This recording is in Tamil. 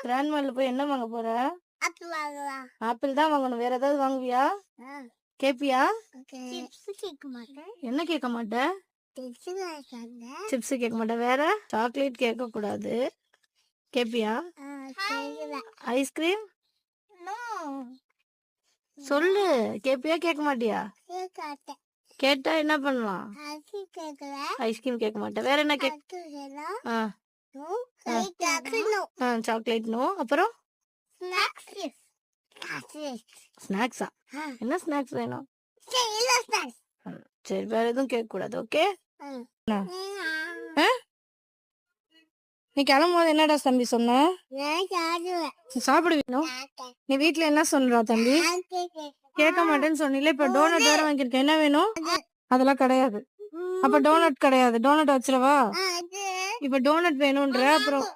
கிராண்ட்மால்ல போய் என்ன வாங்க போற? ஆப்பிள் வாங்கலாம். ஆப்பிள் தான் வாங்கணும். வேற ஏதாவது வாங்குவியா? கேப்பியா? சிப்ஸ் கேட்க மாட்டேன். என்ன கேட்க மாட்ட? சிப்ஸ் கேட்க மாட்டேன். வேற சாக்லேட் கேட்க கூடாது. கேப்பியா? ஐஸ்கிரீம் சொல்லு. கேப்பியா கேட்க மாட்டியா? கேட்டா என்ன பண்ணலாம்? ஐஸ்கிரீம் கேட்க மாட்டேன். வேற என்ன சாக்லேட் நோ. அப்புறம் ஸ்நாக்ஸா? என்ன ஸ்நாக்ஸ் வேணும்? சரி, வேற எதுவும் கேட்க கூடாது. ஓகே. நீ கிளம்பும் போது என்னடா தம்பி சொன்ன? சாப்பிடுவீனும். நீ வீட்டுல என்ன சொல்றா தம்பி? கேட்க மாட்டேன்னு சொன்னீங்களே. இப்ப டோனட் வேற வாங்கிருக்கேன். என்ன வேணும்? அதெல்லாம் கிடையாது. அப்ப டோனட் கிடையாது. டோனட் வச்சிரவா? இப்ப டோனட் வேணும்ன்ற. அப்புறம்